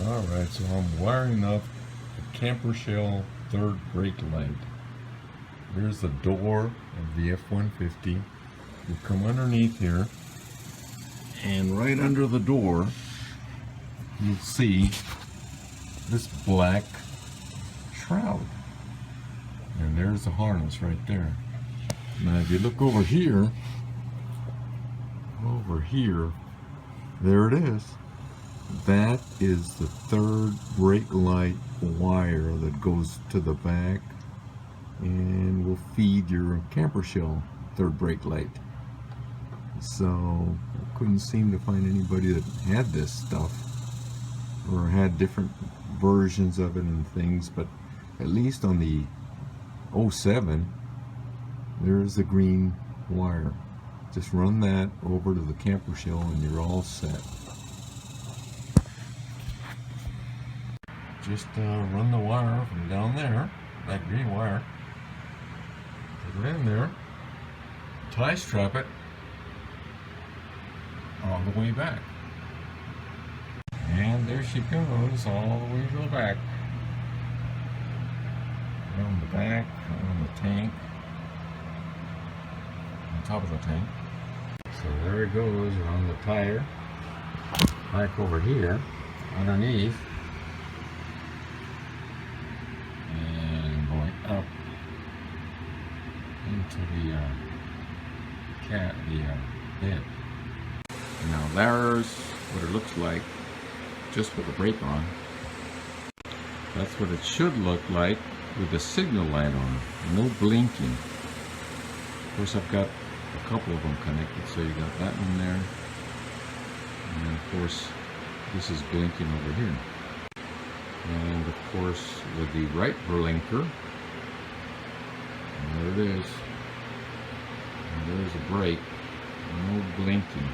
Alright, so I'm wiring up the camper shell third brake light. Here's the door of the F-150. You come underneath here, and right under the door you'll see this black shroud. And there's the harness right there. Now if you look over here, there it is. That is the third brake light wire that goes to the back and will feed your camper shell third brake light. So I couldn't seem to find anybody that had this stuff or had different versions of it and things, but at least on the 07 there's the green wire. Just run that over to the camper shell and you're all set. Just run the wire from down there, that green wire, put it in there, tie strap it all the way back. And there she goes, all the way to the back. Around the back, around the tank, on top of the tank. So there it goes around the tire, back over here, underneath, and going up into the bed. Now there's what it looks like just with the brake on. That's what it should look like with the signal light on, no blinking. Of course I've got a couple of them connected, so you got that one there, and then of course this is blinking over here, and of course with the right blinker, and there it is, and there's a brake, no blinking.